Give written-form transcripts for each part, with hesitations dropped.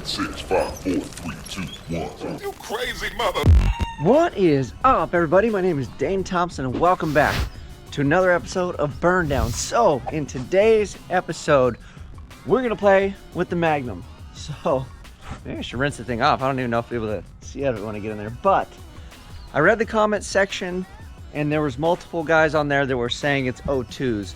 6, 5, 4, 3, 2, 1. You crazy mother. What is up, everybody? My name is Dane Thompson, and welcome back to another episode of Burndown. So, in today's episode, we're gonna play with the Magnum. So, maybe I should rinse the thing off. I don't even know if I'll be able to see it when I get in there. But I read the comment section, and there was multiple guys on there that were saying it's O2s.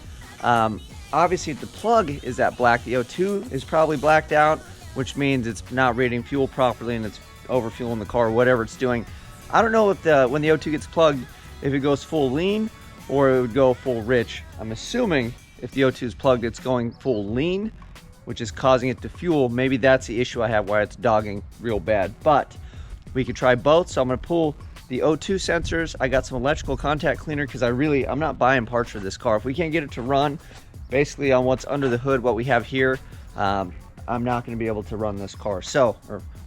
Obviously, the plug is at black. The O2 is probably blacked out, which means it's not reading fuel properly and it's overfueling the car, whatever it's doing. I don't know if when the O2 gets plugged, if it goes full lean or it would go full rich. I'm assuming if the O2 is plugged, it's going full lean, which is causing it to fuel. Maybe that's the issue I have, why it's dogging real bad. But we could try both. So I'm gonna pull the O2 sensors. I got some electrical contact cleaner because I'm not buying parts for this car. If we can't get it to run, basically on what's under the hood, what we have here, I'm not going to be able to run this car. So,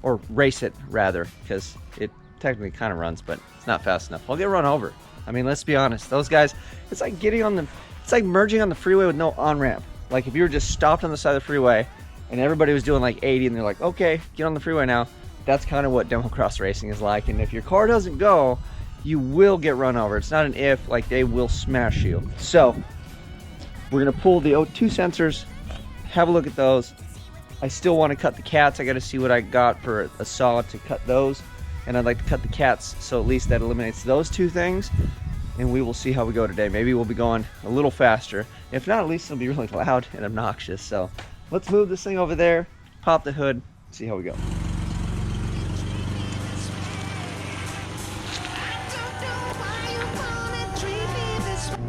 or race it rather, because it technically kind of runs, but it's not fast enough. I'll get run over. I mean, let's be honest. Those guys, it's like it's like merging on the freeway with no on-ramp. Like if you were just stopped on the side of the freeway and everybody was doing like 80 and they're like, okay, get on the freeway now. That's kind of what demo cross racing is like. And if your car doesn't go, you will get run over. It's not an if, like they will smash you. So we're gonna pull the O2 sensors, have a look at those. I still want to cut the cats. I got to see what I got for a saw to cut those, and I'd like to cut the cats, so at least that eliminates those two things, and we will see how we go today. Maybe we'll be going a little faster. If not, at least it'll be really loud and obnoxious. So let's move this thing over there, pop the hood, see how we go.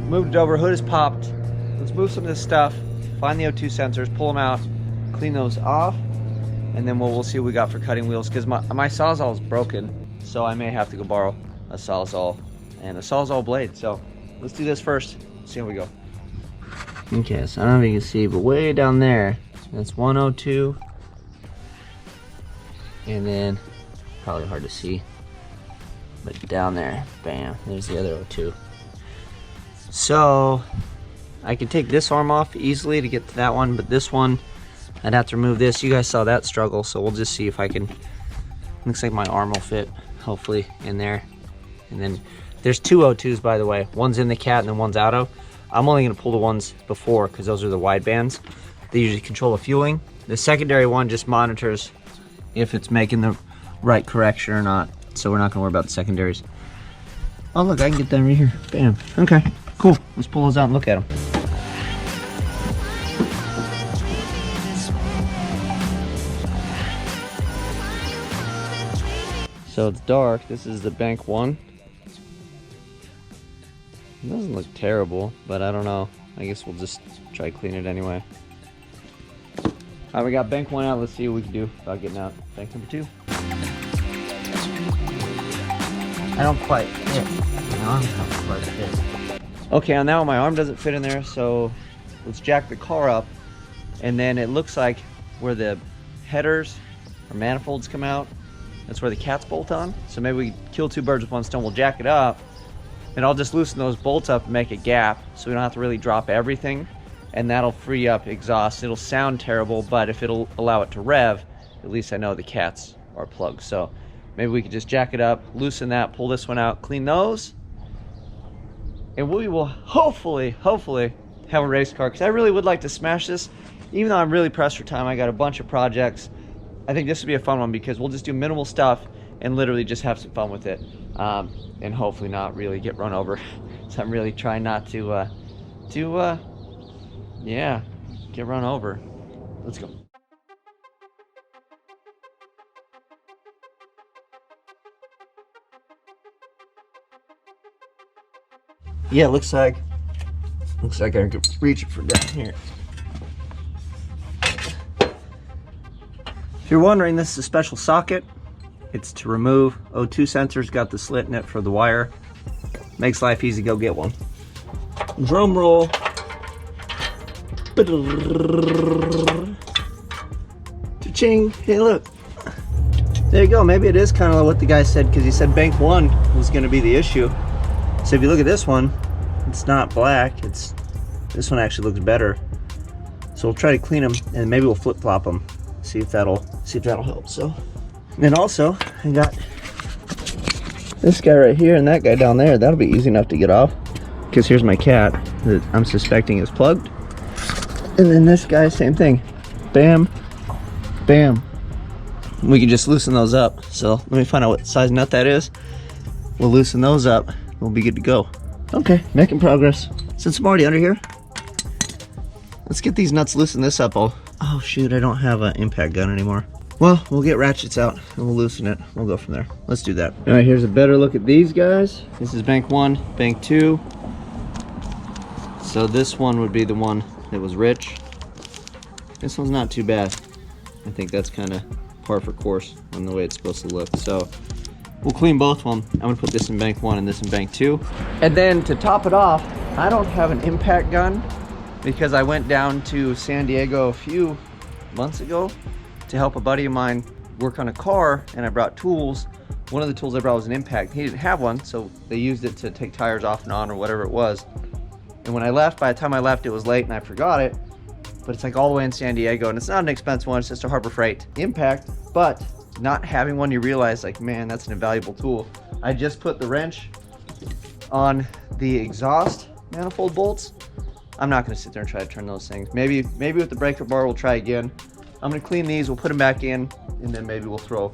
Moved it over, hood is popped. Let's move some of this stuff, find the O2 sensors, pull them out, clean those off, and then we'll see what we got for cutting wheels, because my Sawzall is broken, so I may have to go borrow a Sawzall and a Sawzall blade. So let's do this first, see how we go. Okay, so I don't know if you can see, but way down there, that's one O2, and then, probably hard to see, but down there, bam, there's the other O2. So I can take this arm off easily to get to that one, but this one, I'd have to remove this. You guys saw that struggle, so we'll just see if I can. Looks like my arm will fit, hopefully, in there. And then there's two O2s, by the way. One's in the cat and then one's auto. I'm only gonna pull the ones before, because those are the wide bands. They usually control the fueling. The secondary one just monitors if it's making the right correction or not. So we're not gonna worry about the secondaries. Oh look, I can get them right here. Bam. Okay, cool. Let's pull those out and look at them. So it's dark. This is the bank one. It doesn't look terrible, but I don't know. I guess we'll just try to clean it anyway. Alright, we got bank one out. Let's see what we can do about getting out bank number two. I don't quite fit. My arm don't quite fit. Okay, on that one my arm doesn't fit in there, so let's jack the car up, and then it looks like where the headers or manifolds come out, that's where the cats bolt on. So maybe we kill two birds with one stone. We'll jack it up, and I'll just loosen those bolts up and make a gap so we don't have to really drop everything, and that'll free up exhaust. It'll sound terrible, but if it'll allow it to rev, at least I know the cats are plugged. So maybe we could just jack it up, loosen that, pull this one out, clean those, and we will hopefully have a race car, because I really would like to smash this. Even though I'm really pressed for time, I got a bunch of projects. I think this would be a fun one, because we'll just do minimal stuff and literally just have some fun with it, and hopefully not really get run over. So I'm really trying not to yeah, get run over. Let's go. Yeah, looks like I can reach it from down here. If you're wondering, this is a special socket. It's to remove O2 sensors. Got the slit in it for the wire. Makes life easy. Go get one. Drum roll. Cha-ching. Hey, look. There you go. Maybe it is kind of what the guy said, because he said bank one was going to be the issue. So if you look at this one, it's not black. This one actually looks better. So we'll try to clean them, and maybe we'll flip-flop them. see if that'll help. So, and also I got this guy right here and that guy down there. That'll be easy enough to get off, because here's my cat that I'm suspecting is plugged. And then this guy, same thing. Bam, bam. We can just loosen those up. So let me find out what size nut that is. We'll loosen those up. We'll be good to go. Okay, making progress. Since I'm already under here, let's get these nuts, loosen this up. Oh shoot, I don't have an impact gun anymore. Well, we'll get ratchets out and we'll loosen it. We'll go from there. Let's do that. All right, here's a better look at these guys. This is bank 1, bank 2. So this one would be the one that was rich. This one's not too bad. I think that's kind of par for course on the way it's supposed to look. So we'll clean both of them. I'm gonna put this in bank 1 and this in bank 2. And then to top it off, I don't have an impact gun because I went down to San Diego a few months ago to help a buddy of mine work on a car, and I brought tools. One of the tools I brought was an impact. He didn't have one, so they used it to take tires off and on or whatever it was. And when I left, by the time I left, it was late and I forgot it. But it's like all the way in San Diego, and it's not an expensive one, it's just a Harbor Freight impact. But not having one, you realize like, man, that's an invaluable tool. I just put the wrench on the exhaust manifold bolts. I'm not gonna sit there and try to turn those things. Maybe with the breaker bar we'll try again. I'm gonna clean these, we'll put them back in, and then maybe we'll throw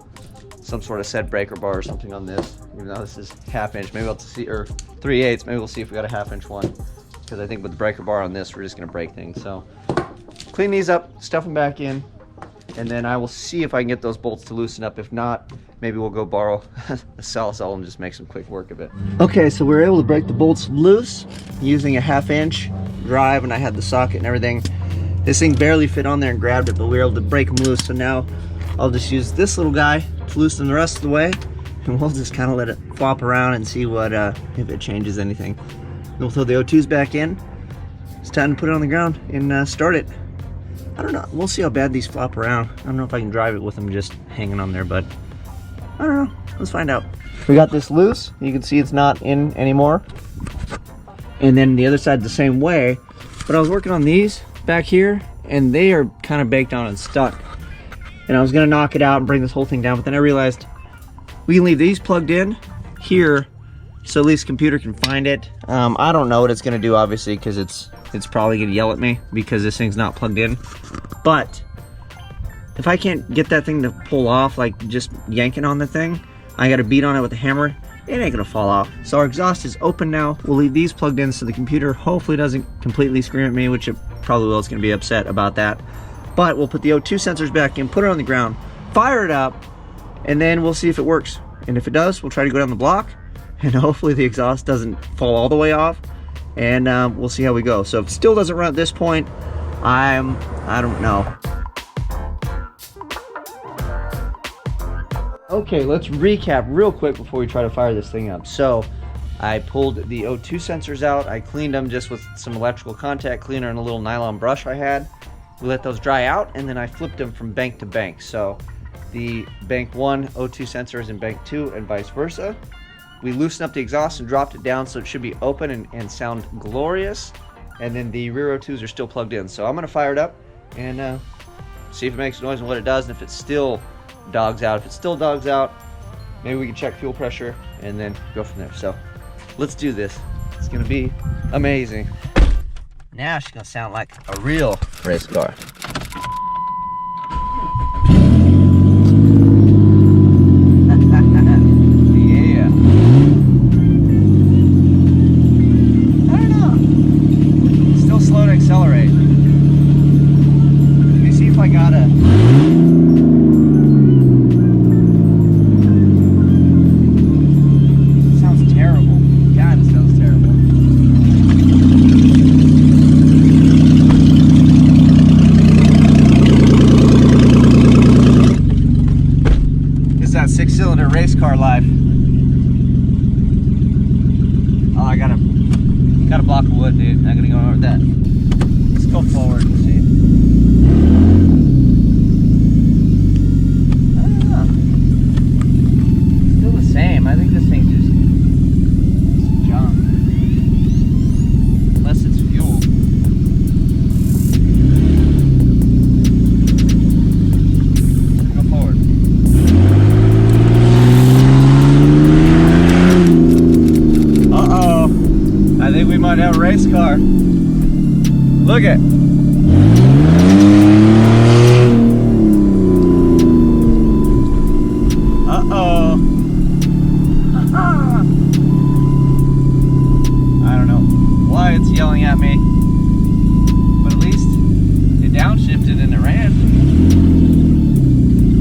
some sort of set breaker bar or something on this. Even though this is 1/2 inch, maybe we'll see, or 3/8, maybe we'll see if we got a 1/2 inch one. Because I think with the breaker bar on this, we're just gonna break things. So clean these up, stuff them back in, and then I will see if I can get those bolts to loosen up. If not, maybe we'll go borrow a Salsol and just make some quick work of it. Okay, so we were able to break the bolts loose using a 1/2 inch drive, and I had the socket and everything. This thing barely fit on there and grabbed it, but we were able to break them loose. So now I'll just use this little guy to loosen the rest of the way, and we'll just kind of let it flop around and see what if it changes anything. We'll throw the O2s back in. It's time to put it on the ground and start it. I don't know, we'll see how bad these flop around. I don't know if I can drive it with them just hanging on there, but I don't know, let's find out. We got this loose, you can see it's not in anymore. And then the other side the same way, but I was working on these back here and they are kind of baked on and stuck. And I was gonna knock it out and bring this whole thing down, but then I realized we can leave these plugged in here so at least the computer can find it. I don't know what it's gonna do, obviously, because it's probably gonna yell at me because this thing's not plugged in. But if I can't get that thing to pull off, like just yanking on the thing, I gotta beat on it with a hammer, it ain't gonna fall off. So our exhaust is open now. We'll leave these plugged in so the computer hopefully doesn't completely scream at me, which it probably will. It's gonna be upset about that. But we'll put the O2 sensors back in, put it on the ground, fire it up, and then we'll see if it works. And if it does, we'll try to go down the block, and hopefully the exhaust doesn't fall all the way off, and we'll see how we go. So if it still doesn't run at this point, I don't know. Okay, let's recap real quick before we try to fire this thing up. So I pulled the O2 sensors out. I cleaned them just with some electrical contact cleaner and a little nylon brush I had. We let those dry out, and then I flipped them from bank to bank. So the bank 1 O2 sensor is in bank 2 and vice versa. We loosened up the exhaust and dropped it down so it should be open and sound glorious. And then the rear O2s are still plugged in. So I'm gonna fire it up and see if it makes noise and what it does, and if it still dogs out. If it still dogs out, maybe we can check fuel pressure and then go from there. So let's do this. It's gonna be amazing. Now she's gonna sound like a real race car. Yeah. I don't know. Still slow to accelerate. Let me see if I gotta. Sounds terrible. God, it sounds terrible. That 6-cylinder race car life. Oh, I got a block of wood, dude. I'm gonna go over that. Let's go forward and see. I don't know. Still the same. I think this thing's just junk. Unless it's fuel. Look at. Uh-oh. I don't know why it's yelling at me, but at least it downshifted and it ran.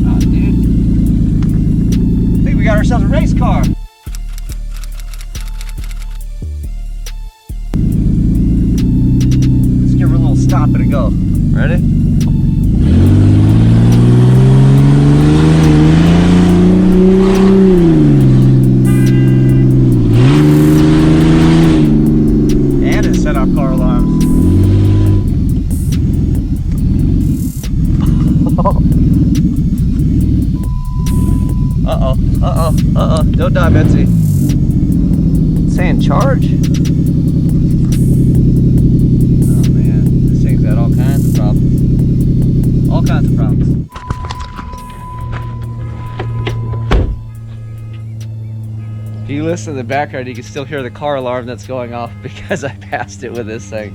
Oh, dude. I think we got ourselves a race car. Let's give her a little stop and a go. Ready? Car alarms. Uh-oh, uh-oh, uh-oh. Don't die, Betsy. It's saying charge? Oh man, this thing's got all kinds of problems. All kinds of problems. If you listen to the background, you can still hear the car alarm that's going off because I passed it with this thing.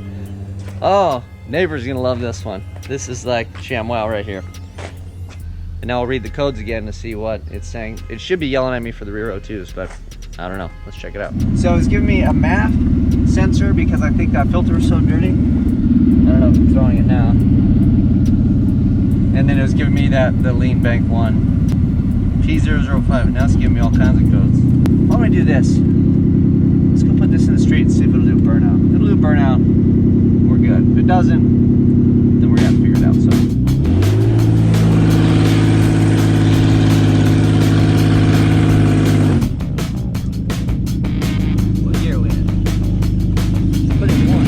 Oh, neighbor's gonna love this one. This is like ShamWow right here. And now I'll read the codes again to see what it's saying. It should be yelling at me for the rear O2s, but I don't know. Let's check it out. So it's giving me a MAF sensor because I think that filter is so dirty. I don't know if I'm throwing it now. And then it was giving me the lean bank one. P005. Now it's giving me all kinds of codes. Why don't I do this? Let's go put this in the street and see if it'll do burnout. If it'll do burnout, we're good. If it doesn't, then we're gonna have to figure it out. So. What gear are we in? Put it in one.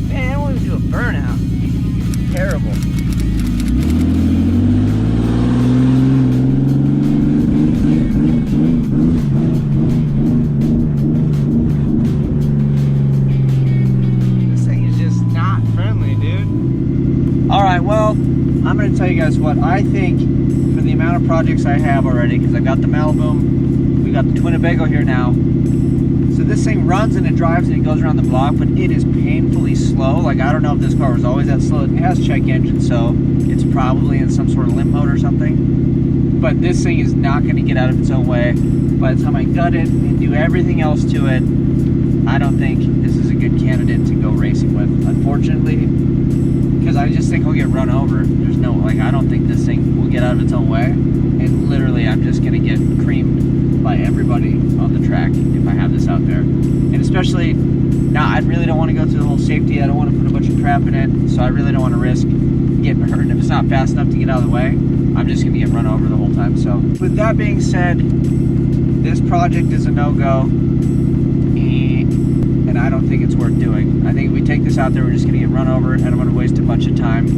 Man, I don't want to do a burnout. Terrible. Well, I'm going to tell you guys what I think for the amount of projects I have already, because I got the Malibu, we got the Twinnebago here now. So this thing runs and it drives and it goes around the block, but it is painfully slow. Like, I don't know if this car was always that slow. It has check engine, so it's probably in some sort of limp mode or something. But this thing is not going to get out of its own way. By the time I gut it and do everything else to it, I don't think this is a good candidate to go racing with, unfortunately. Because I just think he'll get run over. There's no, like, I don't think this thing will get out of its own way. And literally, I'm just gonna get creamed by everybody on the track if I have this out there. And especially, now I really don't want to go through the whole safety. I don't want to put a bunch of crap in it. So I really don't want to risk getting hurt. And if it's not fast enough to get out of the way, I'm just gonna get run over the whole time. So with that being said, this project is a no-go. And I don't think it's worth doing. I think if we take this out there, we're just gonna get run over, and I'm gonna waste a bunch of time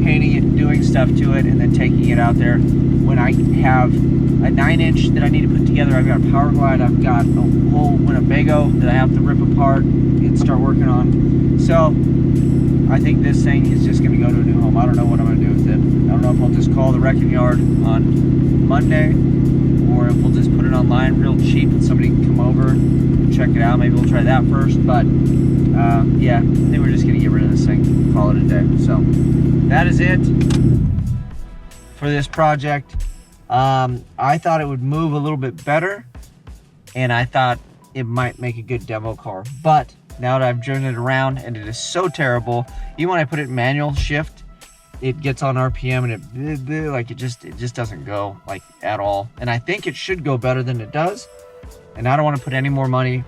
painting it, doing stuff to it, and then taking it out there. When I have a 9-inch that I need to put together, I've got a Power Glide, I've got a whole Winnebago that I have to rip apart and start working on. So I think this thing is just gonna go to a new home. I don't know what I'm gonna do with it. I don't know if I'll just call the wrecking yard on Monday, or if we'll just put it online real cheap and somebody can come over, check it out. Maybe we'll try that first, but yeah, I think we're just gonna get rid of this thing, call it a day. So that is it for this project. I thought it would move a little bit better, and I thought it might make a good demo car, but now that I've driven it around and it is so terrible, even when I put it in manual shift, it gets on RPM and it just doesn't go like at all. And I think it should go better than it does. And I don't want to put any more money,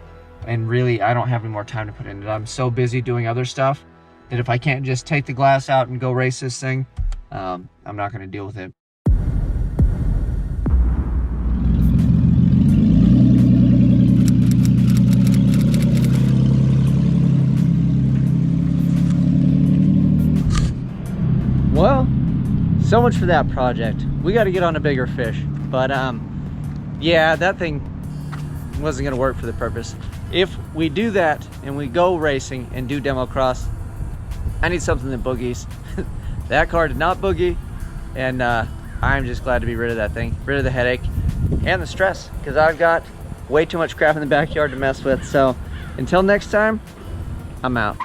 and really I don't have any more time to put in it. I'm so busy doing other stuff that if I can't just take the glass out and go race this thing, I'm not going to deal with it. Well, so much for that project. We got to get on a bigger fish, but yeah, that thing wasn't gonna work for the purpose. If we do that and we go racing and do demo cross, I need something that boogies. That car did not boogie, and I'm just glad to be rid of that thing, rid of the headache and the stress, because I've got way too much crap in the backyard to mess with. So until next time, I'm out.